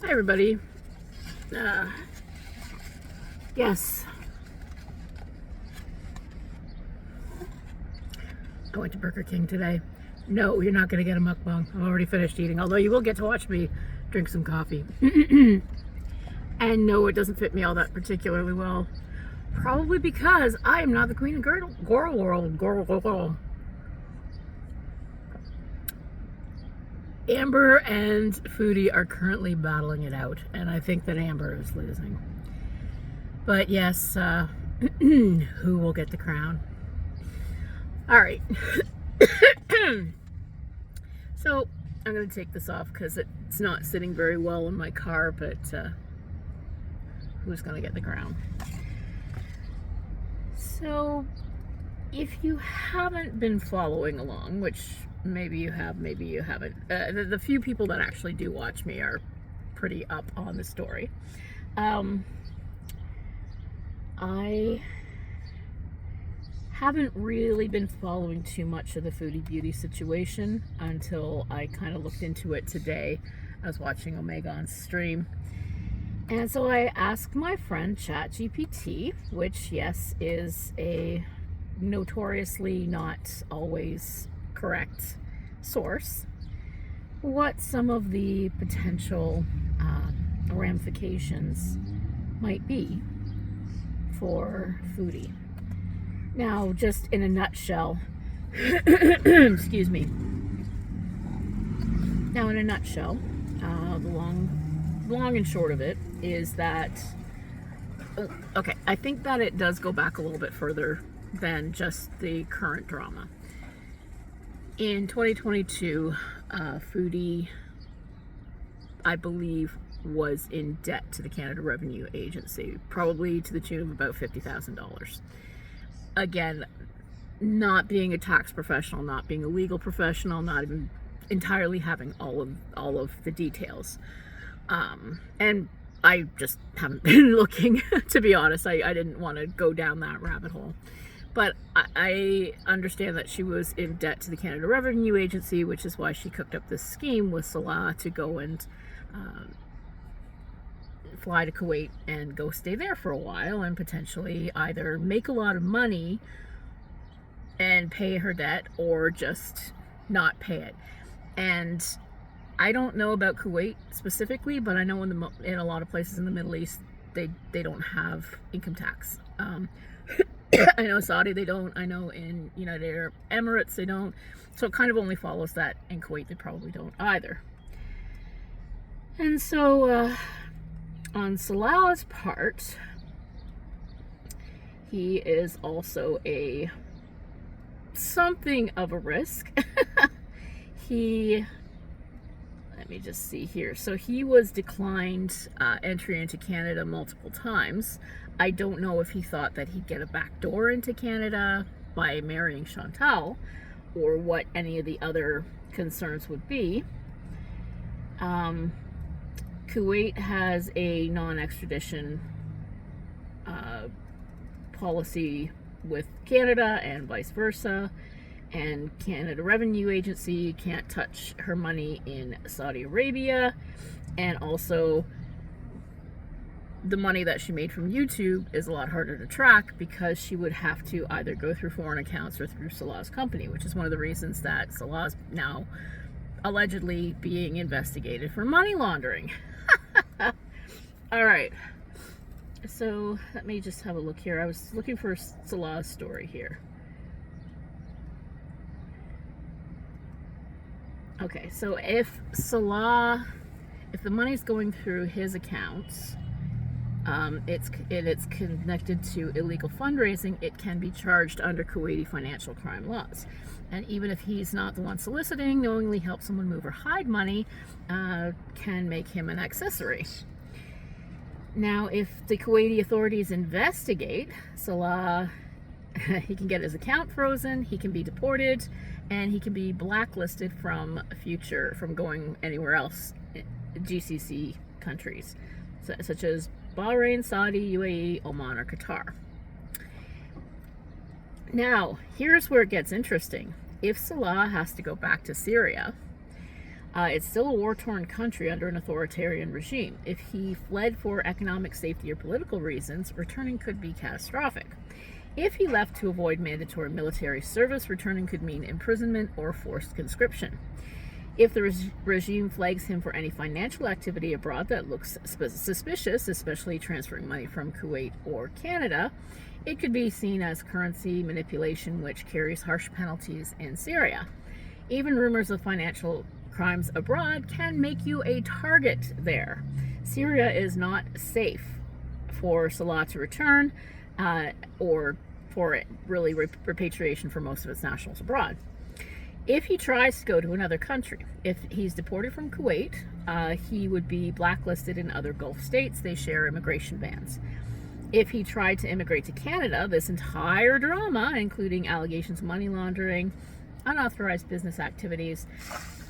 Hi everybody. Yes, I went to Burger King today. No, you're not going to get a mukbang. I've already finished eating, although you will get to watch me drink some coffee. And no, it doesn't fit me all that particularly well. Probably because I am not the queen of girl world. Amber and Foodie are currently battling it out, and I think that Amber is losing. But yes, who will get the crown? All right. So I'm going to take this off because it's not sitting very well in my car, but who's going to get the crown? So if you haven't been following along, which maybe you have, maybe you haven't, the few people that actually do watch me are pretty up on the story. I haven't really been following too much of the Foodie Beauty situation until I kind of looked into it today. I was watching Omega on stream. And so I asked my friend ChatGPT, which, yes, is a notoriously not always correct source, what some of the potential ramifications might be for Foodie. Now, just in a nutshell, excuse me. Now, in a nutshell, the long and short of it is that, okay, I think that it does go back a little bit further than just the current drama. In 2022, Foodie, I believe, was in debt to the Canada Revenue Agency, probably to the tune of about $50,000. Again, not being a tax professional, not being a legal professional, not even entirely having all of the details, and I just haven't been looking. To be honest, I didn't want to go down that rabbit hole, but I understand that she was in debt to the Canada Revenue Agency, which is why she cooked up this scheme with Salah to go and fly to Kuwait and go stay there for a while and potentially either make a lot of money and pay her debt or just not pay it. And I don't know about Kuwait specifically, but I know in a lot of places in the Middle East they don't have income tax. I know Saudi they don't. I know in United Arab Emirates they don't. So it kind of only follows that in Kuwait they probably don't either. And so on Salah's part, he is also something of a risk. Let me just see here. So he was declined entry into Canada multiple times. I don't know if he thought that he'd get a back door into Canada by marrying Chantal, or what any of the other concerns would be. Kuwait has a non-extradition policy with Canada and vice versa, and Canada Revenue Agency can't touch her money in Saudi Arabia, and also the money that she made from YouTube is a lot harder to track because she would have to either go through foreign accounts or through Salah's company, which is one of the reasons that Salah's now allegedly being investigated for money laundering. All right, so let me just have a look here. I was looking for Salah's story here. Okay, so if the money's going through his accounts, it's connected to illegal fundraising, it can be charged under Kuwaiti financial crime laws. And even if he's not the one soliciting, knowingly help someone move or hide money can make him an accessory. Now, if the Kuwaiti authorities investigate Salah, he can get his account frozen, he can be deported, and he can be blacklisted from going anywhere else, GCC countries, such as Bahrain, Saudi, UAE, Oman, or Qatar. Now, here's where it gets interesting. If Salah has to go back to Syria, It's still a war-torn country under an authoritarian regime. If he fled for economic safety or political reasons, returning could be catastrophic. If he left to avoid mandatory military service, returning could mean imprisonment or forced conscription. If the regime flags him for any financial activity abroad that looks suspicious, especially transferring money from Kuwait or Canada, it could be seen as currency manipulation, which carries harsh penalties in Syria. Even rumors of financial crimes abroad can make you a target there. Syria is not safe for Salah to return or for really repatriation for most of its nationals abroad. If he tries to go to another country, if he's deported from Kuwait, he would be blacklisted in other Gulf states. They share immigration bans. If he tried to immigrate to Canada, this entire drama, including allegations of money laundering, unauthorized business activities,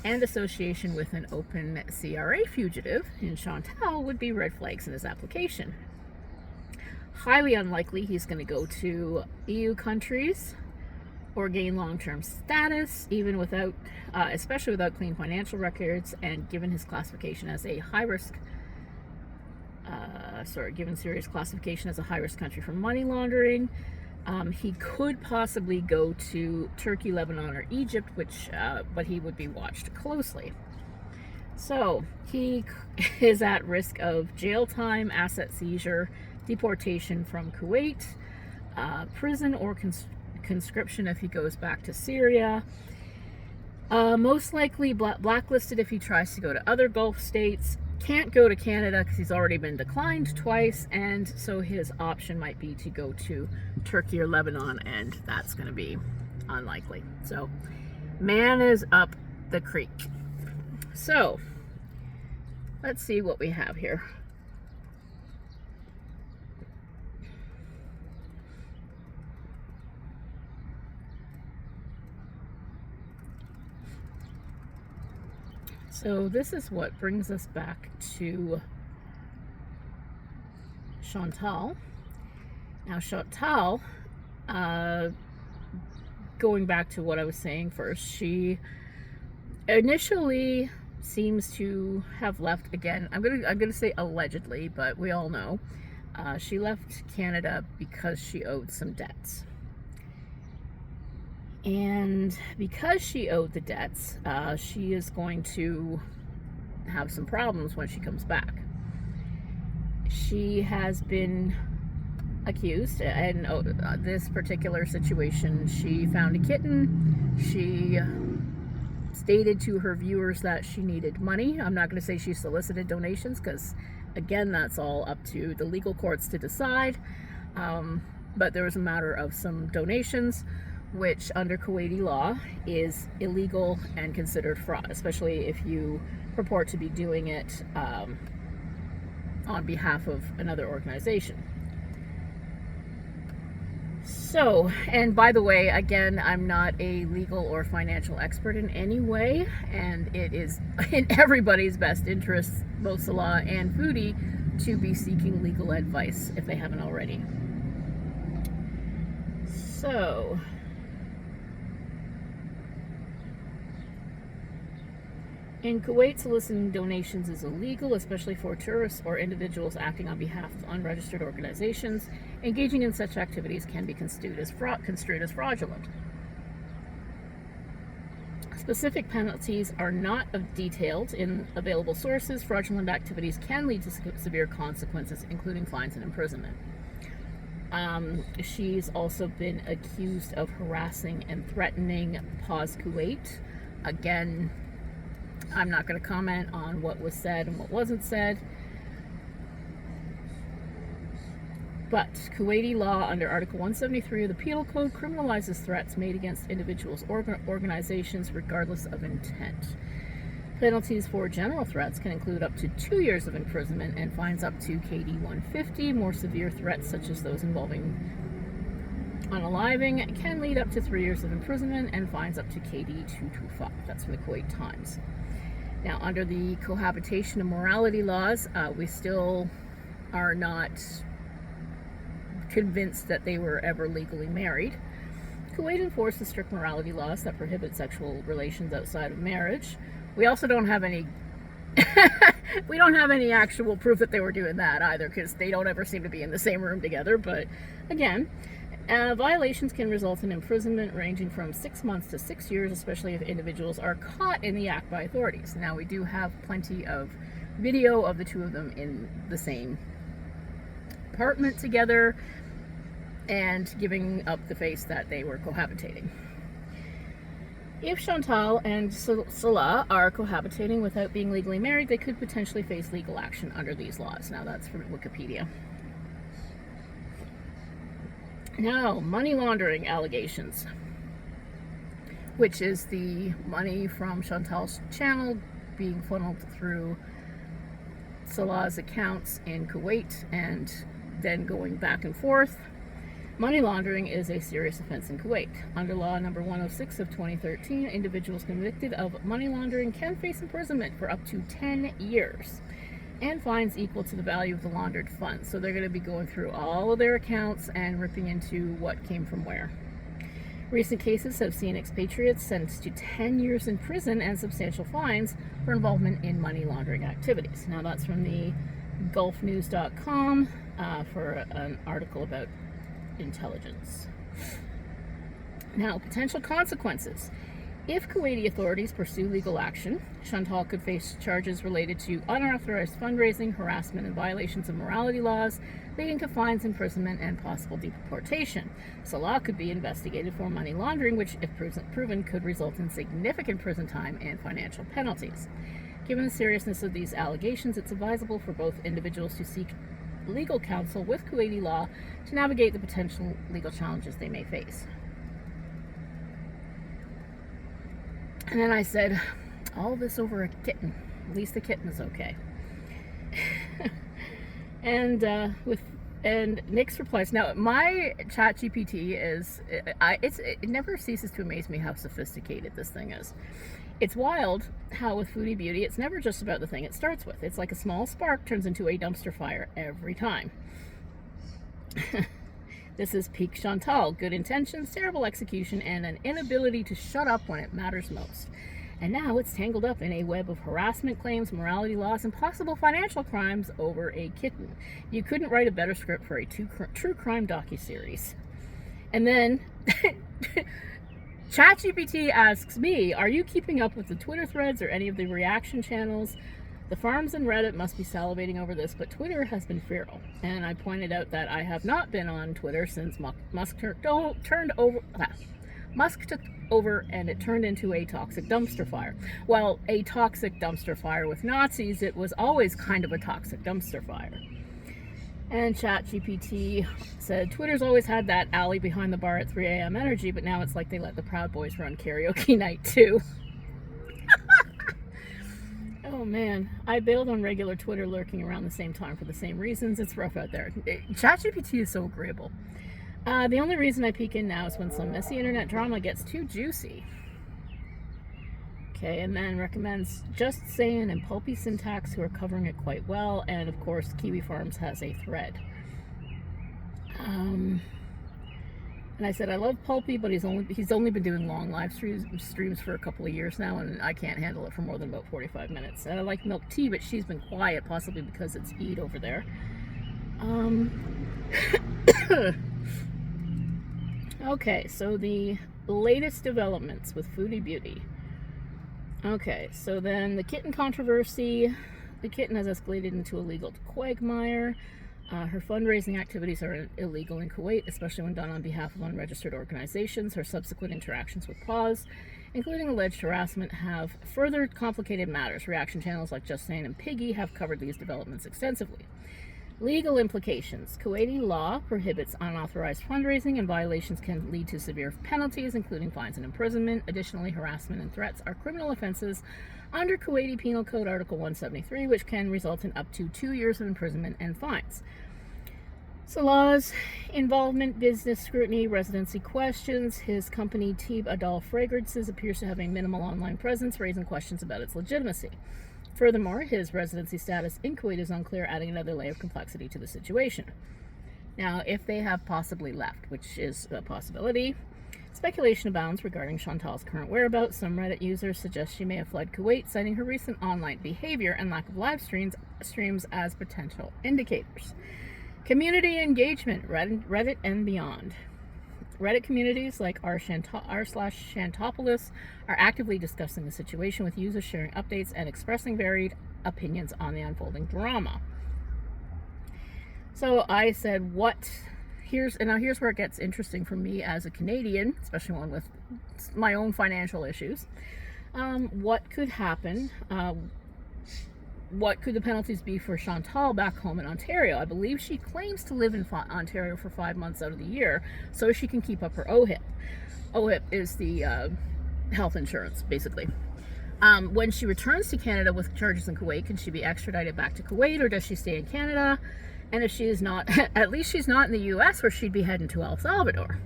and association with an open CRA fugitive in Chantal, would be red flags in his application. Highly unlikely he's going to go to EU countries or gain long-term status, even without, especially without clean financial records, and given his classification as a high-risk, given Syria's classification as a high-risk country for money laundering. He could possibly go to Turkey, Lebanon, or Egypt, but he would be watched closely. So he is at risk of jail time, asset seizure, deportation from Kuwait, prison or conscription if he goes back to Syria. Most likely blacklisted if he tries to go to other Gulf states. Can't go to Canada because he's already been declined twice, and so his option might be to go to Turkey or Lebanon, and that's going to be unlikely. So man is up the creek. So let's see what we have here. So this is what brings us back to Chantal. Now Chantal, going back to what I was saying first, she initially seems to have left again. I'm gonna say allegedly, but we all know she left Canada because she owed some debts. And because she owed the debts, she is going to have some problems when she comes back. She has been accused, and this particular situation, she found a kitten. She stated to her viewers that she needed money. I'm not going to say she solicited donations because, again, that's all up to the legal courts to decide. But there was a matter of some donations, which under Kuwaiti law is illegal and considered fraud, especially if you purport to be doing it on behalf of another organization. So, and by the way, again, I'm not a legal or financial expert in any way, and it is in everybody's best interest, both Salah and Foodie, to be seeking legal advice if they haven't already. So, in Kuwait, soliciting donations is illegal, especially for tourists or individuals acting on behalf of unregistered organizations. Engaging in such activities can be construed as fraudulent. Specific penalties are not detailed in available sources. Fraudulent activities can lead to severe consequences, including fines and imprisonment. She's also been accused of harassing and threatening Pause Kuwait. Again, I'm not going to comment on what was said and what wasn't said. But Kuwaiti law under Article 173 of the Penal Code criminalizes threats made against individuals or organizations regardless of intent. Penalties for general threats can include up to 2 years of imprisonment and fines up to KD 150. More severe threats, such as those involving unaliving, can lead up to 3 years of imprisonment and fines up to KD 225. That's from the Kuwait Times. Now, under the cohabitation and morality laws, we still are not convinced that they were ever legally married. Kuwait enforces strict morality laws that prohibit sexual relations outside of marriage, We also don't have any we don't have any actual proof that they were doing that either, because they don't ever seem to be in the same room together. But again, violations can result in imprisonment ranging from 6 months to 6 years, especially if individuals are caught in the act by authorities. Now, we do have plenty of video of the two of them in the same apartment together and giving up the face that they were cohabitating. If Chantal and Salah are cohabitating without being legally married, they could potentially face legal action under these laws. Now, that's from Wikipedia. Now, money laundering allegations, which is the money from Chantal's channel being funneled through Salah's accounts in Kuwait and then going back and forth. Money laundering is a serious offense in Kuwait. Under law number 106 of 2013, individuals convicted of money laundering can face imprisonment for up to 10 years and fines equal to the value of the laundered funds. So they're going to be going through all of their accounts and ripping into what came from where. Recent cases have seen expatriates sentenced to 10 years in prison and substantial fines for involvement in money laundering activities. Now, that's from the gulfnews.com for an article about intelligence. Now, potential consequences. If Kuwaiti authorities pursue legal action, Chantal could face charges related to unauthorized fundraising, harassment, and violations of morality laws, leading to fines, imprisonment, and possible deportation. Salah could be investigated for money laundering, which, if proven, could result in significant prison time and financial penalties. Given the seriousness of these allegations, it's advisable for both individuals to seek legal counsel with Kuwaiti law to navigate the potential legal challenges they may face. And then I said, all this over a kitten. At least the kitten is okay. And Nick's replies. Now, my ChatGPT is, it never ceases to amaze me how sophisticated this thing is. It's wild how with Foodie Beauty, it's never just about the thing it starts with. It's like a small spark turns into a dumpster fire every time. This is peak Chantal. Good intentions, terrible execution, and an inability to shut up when it matters most. And now it's tangled up in a web of harassment claims, morality loss, and possible financial crimes over a kitten. You couldn't write a better script for a true crime docuseries. And then ChatGPT asks me, are you keeping up with the Twitter threads or any of the reaction channels? The farms and Reddit must be salivating over this, but Twitter has been feral. And I pointed out that I have not been on Twitter since Musk took over and it turned into a toxic dumpster fire. Well, a toxic dumpster fire with Nazis, it was always kind of a toxic dumpster fire. And ChatGPT said, Twitter's always had that alley behind the bar at 3 a.m. energy, but now it's like they let the Proud Boys run karaoke night too. Oh man, I bailed on regular Twitter lurking around the same time for the same reasons. It's rough out there. ChatGPT is so agreeable. The only reason I peek in now is when some messy internet drama gets too juicy. Okay, and then recommends Just Saying and Pulpy Syntax, who are covering it quite well. And of course, Kiwi Farms has a thread. And I said, I love Pulpy, but he's only been doing long live streams for a couple of years now, and I can't handle it for more than about 45 minutes. And I like Milk Tea, but she's been quiet, possibly because it's Eid over there. Okay, so the latest developments with Foodie Beauty. Okay, so then the kitten controversy. The kitten has escalated into a legal quagmire. Her fundraising activities are illegal in Kuwait, especially when done on behalf of unregistered organizations. Her subsequent interactions with PAWS, including alleged harassment, have further complicated matters. Reaction channels like Just Saying and Piggy have covered these developments extensively. Legal implications. Kuwaiti law prohibits unauthorized fundraising, and violations can lead to severe penalties, including fines and imprisonment. Additionally, harassment and threats are criminal offenses under Kuwaiti Penal Code Article 173, which can result in up to 2 years of imprisonment and fines. Salah's involvement, business scrutiny, residency questions. His company, Teeb Adal Fragrances, appears to have a minimal online presence, raising questions about its legitimacy. Furthermore, his residency status in Kuwait is unclear, adding another layer of complexity to the situation. Now, if they have possibly left, which is a possibility, Speculation abounds regarding Chantal's current whereabouts. Some Reddit users suggest she may have fled Kuwait, citing her recent online behavior and lack of live streams as potential indicators. Community engagement, Reddit and beyond. Reddit communities like r/Shantopolis are actively discussing the situation, with users sharing updates and expressing varied opinions on the unfolding drama. So I said, here's where it gets interesting for me as a Canadian, especially one with my own financial issues. What could happen? What could the penalties be for Chantal back home in Ontario? I believe she claims to live in Ontario for 5 months out of the year so she can keep up her OHIP. OHIP is the health insurance, basically. When she returns to Canada with charges in Kuwait, can she be extradited back to Kuwait, or does she stay in Canada? And if she is not, at least she's not in the US, where she'd be heading to El Salvador.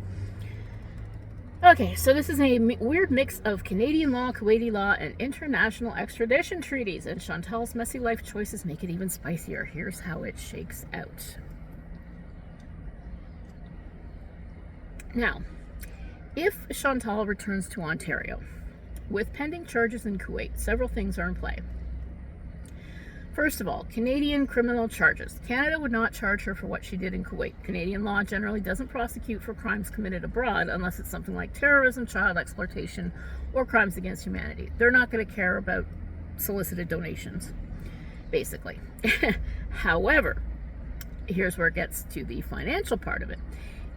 Okay, so this is a weird mix of Canadian law, Kuwaiti law, and international extradition treaties, and Chantal's messy life choices make it even spicier. Here's how it shakes out. Now, if Chantal returns to Ontario with pending charges in Kuwait, several things are in play. First of all, Canadian criminal charges. Canada would not charge her for what she did in Kuwait. Canadian law generally doesn't prosecute for crimes committed abroad unless it's something like terrorism, child exploitation, or crimes against humanity. They're not going to care about solicited donations, basically. However, here's where it gets to the financial part of it.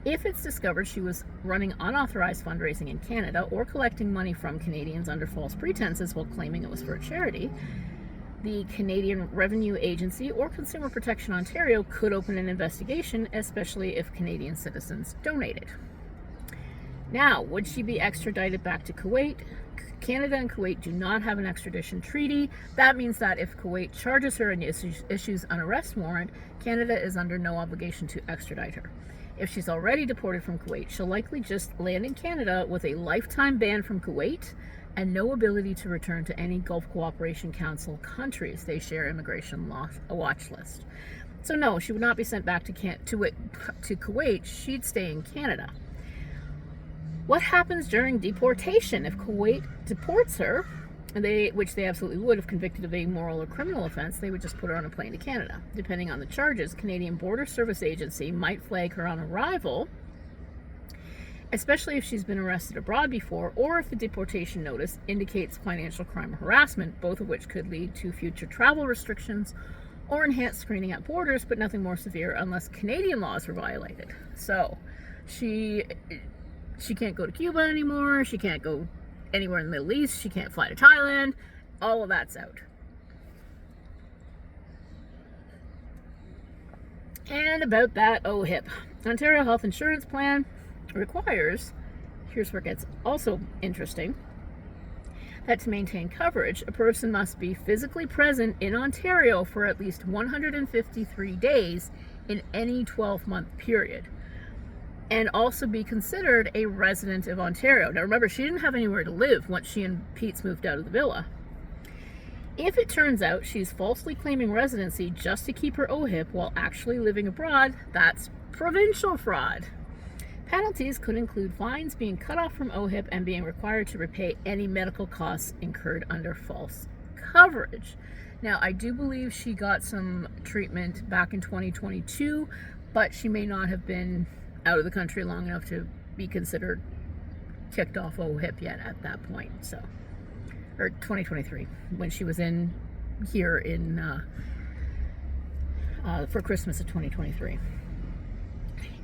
If it's discovered she was running unauthorized fundraising in Canada or collecting money from Canadians under false pretenses while claiming it was for a charity, the Canadian Revenue Agency or Consumer Protection Ontario could open an investigation, especially if Canadian citizens donated. Now, would she be extradited back to Kuwait? Canada and Kuwait do not have an extradition treaty. That means that if Kuwait charges her and issues an arrest warrant, Canada is under no obligation to extradite her. If she's already deported from Kuwait, she'll likely just land in Canada with a lifetime ban from Kuwait and no ability to return to any Gulf Cooperation Council countries. They share immigration law, a watch list. So no, she would not be sent back to Kuwait. She'd stay in Canada. What happens during deportation? If Kuwait deports her, which they absolutely would if convicted of a moral or criminal offense, they would just put her on a plane to Canada. Depending on the charges, Canadian Border Service Agency might flag her on arrival, especially if she's been arrested abroad before, or if the deportation notice indicates financial crime or harassment, both of which could lead to future travel restrictions or enhanced screening at borders, but nothing more severe unless Canadian laws are violated. So she can't go to Cuba anymore, she can't go anywhere in the Middle East, she can't fly to Thailand, all of that's out. And about that OHIP, Ontario Health Insurance Plan requires, here's where it gets also interesting, that to maintain coverage, a person must be physically present in Ontario for at least 153 days in any 12-month period, and also be considered a resident of Ontario. Now remember, she didn't have anywhere to live once she and Pete's moved out of the villa. If it turns out she's falsely claiming residency just to keep her OHIP while actually living abroad, that's provincial fraud. Penalties could include fines, being cut off from OHIP, and being required to repay any medical costs incurred under false coverage. Now, I do believe she got some treatment back in 2022, but she may not have been out of the country long enough to be considered kicked off OHIP yet at that point. So, or 2023, when she was in here in for Christmas of 2023.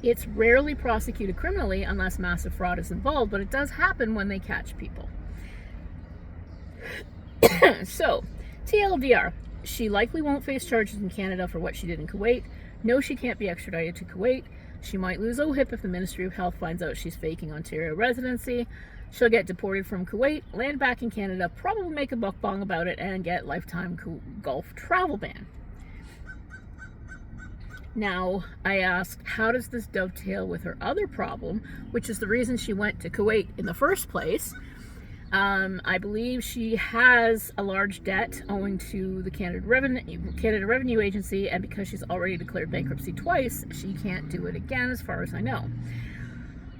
It's rarely prosecuted criminally unless massive fraud is involved, but it does happen when they catch people. So, TLDR, she likely won't face charges in Canada for what she did in Kuwait. No, she can't be extradited to Kuwait. She might lose OHIP if the Ministry of Health finds out she's faking Ontario residency. She'll get deported from Kuwait, land back in Canada, probably make a mukbang about it, and get lifetime Gulf travel ban. Now, I asked, how does this dovetail with her other problem, which is the reason she went to Kuwait in the first place? I believe she has a large debt owing to the Canada Revenue Agency, and because she's already declared bankruptcy twice, she can't do it again, as far as I know.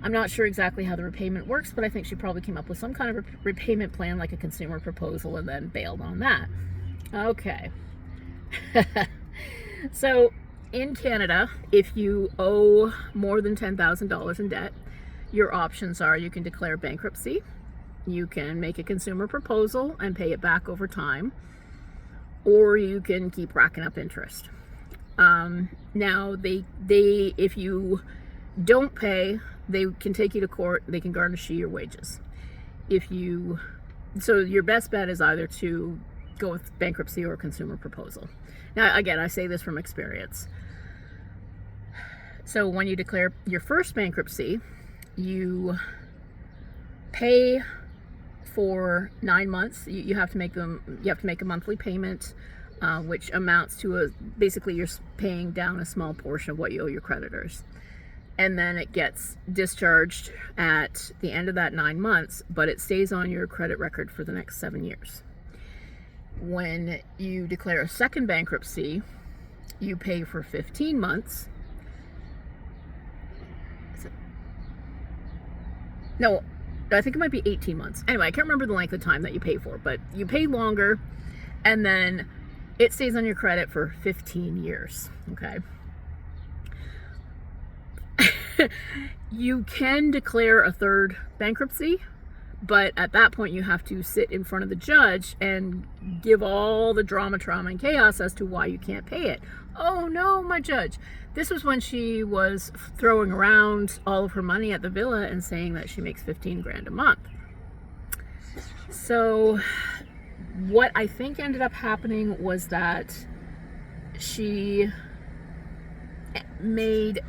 I'm not sure exactly how the repayment works, but I think she probably came up with some kind of repayment plan, like a consumer proposal, and then bailed on that. Okay. So in Canada, if you owe more than $10,000 in debt, your options are you can declare bankruptcy, you can make a consumer proposal and pay it back over time, or you can keep racking up interest. Now, if you don't pay, they can take you to court. They can garnish your wages. So your best bet is either to go with bankruptcy or consumer proposal. Now, again, I say this from experience. So when you declare your first bankruptcy, you pay for 9 months. You have to make a monthly payment, which amounts to basically you're paying down a small portion of what you owe your creditors. And then it gets discharged at the end of that 9 months, but it stays on your credit record for the next 7 years. When you declare a second bankruptcy, you pay for 15 months. No, I think it might be 18 months. Anyway, I can't remember the length of time that you pay for, but you pay longer, and then it stays on your credit for 15 years, okay? You can declare a third bankruptcy, but at that point you have to sit in front of the judge and give all the drama, trauma, and chaos as to why you can't pay it. Oh no, my judge. This was when she was throwing around all of her money at the villa and saying that she makes 15 grand a month. So what I think ended up happening was that she made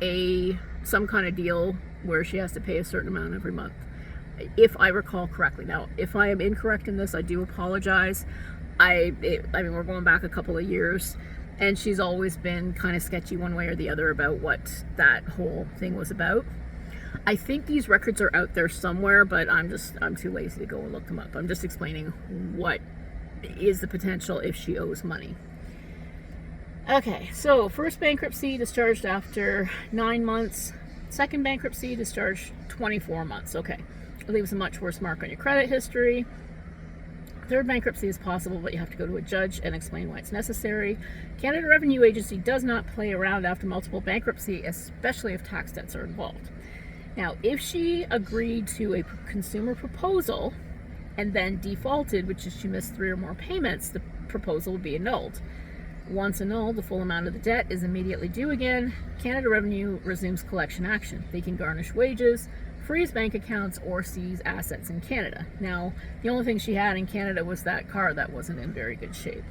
some kind of deal where she has to pay a certain amount every month, if I recall correctly. Now, if I am incorrect in this, I do apologize. I mean, we're going back a couple of years, and she's always been kind of sketchy one way or the other about what that whole thing was about. I think these records are out there somewhere, but I'm too lazy to go and look them up. I'm just explaining what is the potential if she owes money. Okay, so first bankruptcy, discharged after 9 months. Second bankruptcy, discharged 24 months. Okay, it leaves a much worse mark on your credit history. Third bankruptcy is possible, but you have to go to a judge and explain why it's necessary. Canada Revenue Agency does not play around after multiple bankruptcy, especially if tax debts are involved. Now, if she agreed to a consumer proposal and then defaulted, which is she missed 3 or more payments, the proposal would be annulled. Once annulled, the full amount of the debt is immediately due again. Canada Revenue resumes collection action. They can garnish wages, freeze bank accounts, or seize assets in Canada. Now, the only thing she had in Canada was that car that wasn't in very good shape.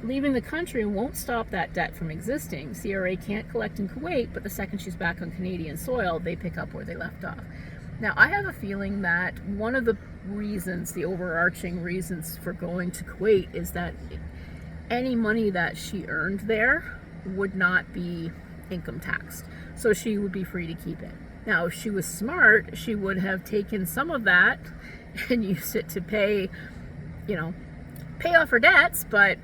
Leaving the country won't stop that debt from existing. CRA can't collect in Kuwait, but the second she's back on Canadian soil, they pick up where they left off. Now, I have a feeling that one of the reasons, the overarching reasons for going to Kuwait, is that any money that she earned there would not be income taxed. So she would be free to keep it. Now, if she was smart, she would have taken some of that and used it to pay off her debts, but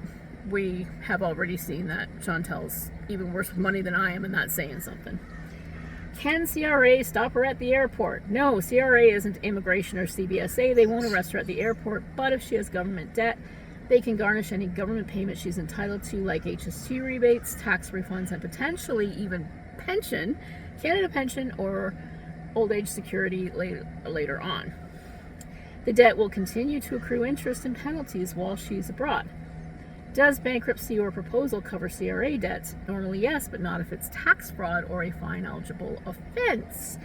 we have already seen that Chantel's even worse with money than I am, and that's saying something. Can CRA stop her at the airport? No, CRA isn't immigration or CBSA. They won't arrest her at the airport, but if she has government debt, they can garnish any government payment she's entitled to, like HST rebates, tax refunds, and potentially even pension, Canada pension, or old age security later on. The debt will continue to accrue interest and penalties while she's abroad. Does bankruptcy or proposal cover CRA debts? Normally yes, but not if it's tax fraud or a fine-eligible offense.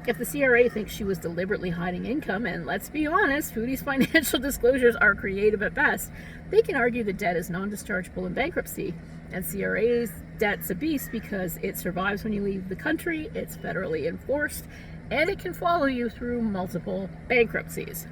If the CRA thinks she was deliberately hiding income, and let's be honest, Foodie's financial disclosures are creative at best, they can argue the debt is non-dischargeable in bankruptcy, and CRA's debt's a beast because it survives when you leave the country, it's federally enforced, and it can follow you through multiple bankruptcies.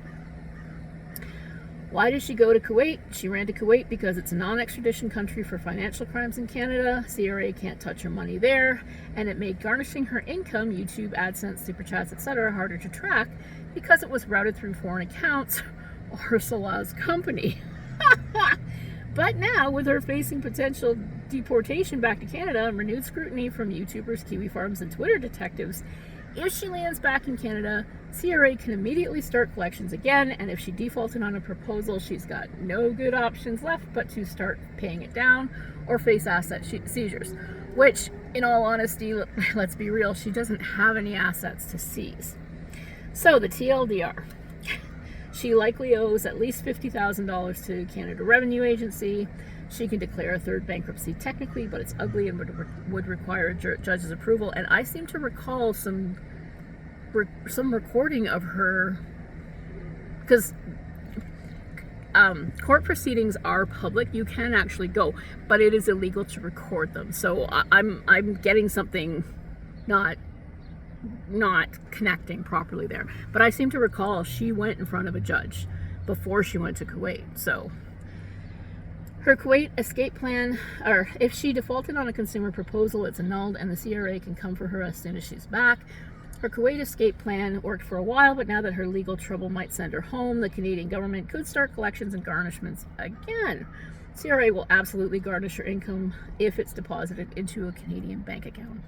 Why did she go to Kuwait? She ran to Kuwait because it's a non-extradition country for financial crimes in Canada. CRA can't touch her money there, and it made garnishing her income, YouTube, AdSense, Super Chats, etc., harder to track because it was routed through foreign accounts or Salah's company. But now, with her facing potential deportation back to Canada and renewed scrutiny from YouTubers, Kiwi farms, and Twitter detectives. If she lands back in Canada, CRA can immediately start collections again, and if she defaulted on a proposal, she's got no good options left but to start paying it down or face asset seizures. Which, in all honesty, let's be real, she doesn't have any assets to seize. So, the TLDR. She likely owes at least $50,000 to Canada Revenue Agency. She can declare a third bankruptcy technically, but it's ugly and would require a judge's approval. And I seem to recall some recording of her, because court proceedings are public. You can actually go, but it is illegal to record them. So I'm getting something not connecting properly there. But I seem to recall she went in front of a judge before she went to Kuwait. So her Kuwait escape plan, or if she defaulted on a consumer proposal, it's annulled and the CRA can come for her as soon as she's back. Her Kuwait escape plan worked for a while, but now that her legal trouble might send her home, the Canadian government could start collections and garnishments again. CRA will absolutely garnish her income if it's deposited into a Canadian bank account.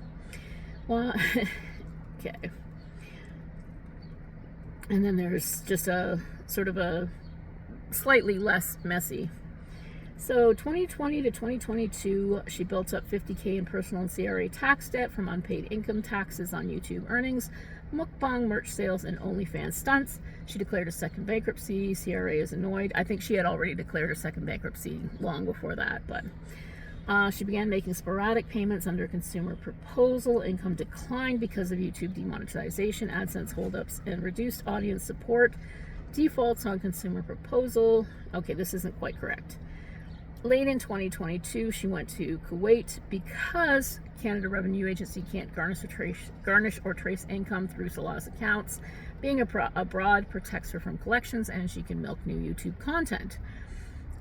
Well, okay. And then there's just a sort of a slightly less messy. So 2020 to 2022, she built up $50,000 in personal and CRA tax debt from unpaid income taxes on YouTube earnings, mukbang merch sales, and OnlyFans stunts. She declared a second bankruptcy. CRA is annoyed. I think she had already declared her second bankruptcy long before that, but she began making sporadic payments under consumer proposal. Income declined because of YouTube demonetization, AdSense holdups, and reduced audience support. Defaults on consumer proposal. Okay, this isn't quite correct. Late in 2022, she went to Kuwait because Canada Revenue Agency can't garnish or trace income through Salah's accounts. Being abroad protects her from collections, and she can milk new YouTube content.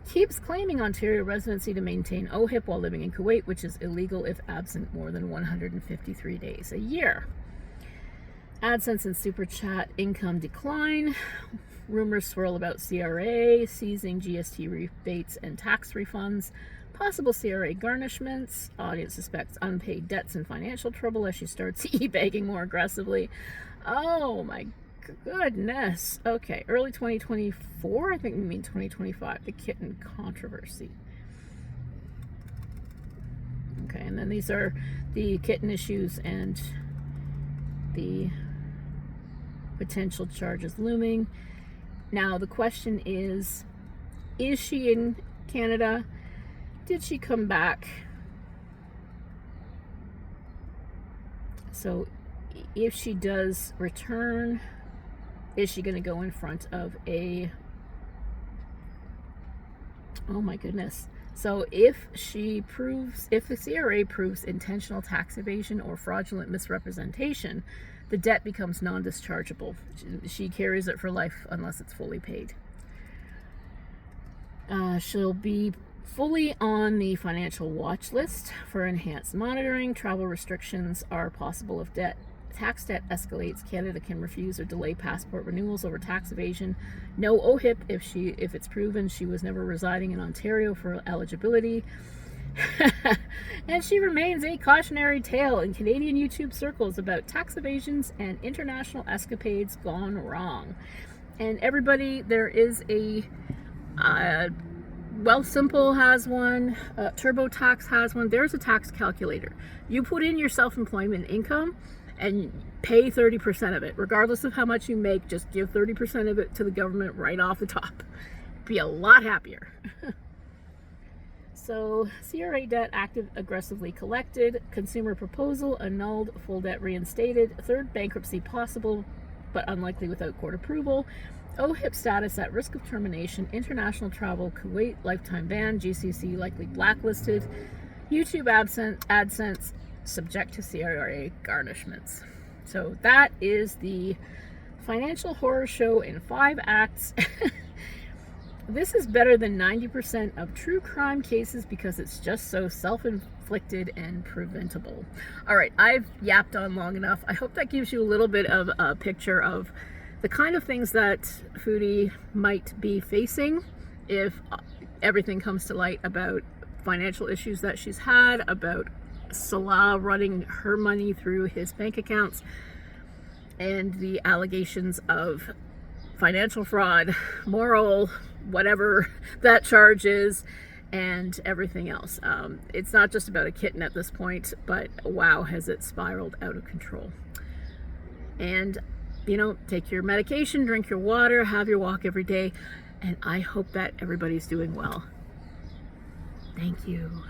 Keeps claiming Ontario residency to maintain OHIP while living in Kuwait, which is illegal if absent more than 153 days a year. AdSense and Super Chat income decline. Rumors swirl about CRA seizing GST rebates and tax refunds. Possible CRA garnishments. Audience suspects unpaid debts and financial trouble as she starts e-begging more aggressively. Oh my goodness. Okay, early 2024. I think we mean 2025. The kitten controversy. Okay, and then these are the kitten issues and the potential charges looming. Now, the question is she in Canada? Did she come back? So, if she does return, is she going to go in front of a... Oh my goodness. So, if the CRA proves intentional tax evasion or fraudulent misrepresentation, the debt becomes non-dischargeable. She carries it for life unless it's fully paid. She'll be fully on the financial watch list for enhanced monitoring. Travel restrictions are possible if tax debt escalates. Canada can refuse or delay passport renewals over tax evasion. No OHIP if it's proven she was never residing in Ontario for eligibility. And she remains a cautionary tale in Canadian YouTube circles about tax evasions and international escapades gone wrong. And everybody, there is a Simple has one, TurboTax has one. There's a tax calculator. You put in your self-employment income and pay 30% of it. Regardless of how much you make, just give 30% of it to the government right off the top. Be a lot happier. So, CRA debt aggressively collected, consumer proposal annulled, full debt reinstated, third bankruptcy possible, but unlikely without court approval, OHIP status at risk of termination, international travel, Kuwait lifetime ban, GCC likely blacklisted, YouTube AdSense subject to CRA garnishments. So that is the financial horror show in 5 acts. This is better than 90% of true crime cases because it's just so self-inflicted and preventable. All right, I've yapped on long enough. I hope that gives you a little bit of a picture of the kind of things that Foodie might be facing if everything comes to light about financial issues that she's had, about Salah running her money through his bank accounts, and the allegations of financial fraud, moral, whatever that charge is, and everything else. It's not just about a kitten at this point, but wow, has it spiraled out of control. And, you know, take your medication, drink your water, have your walk every day, and I hope that everybody's doing well. Thank you.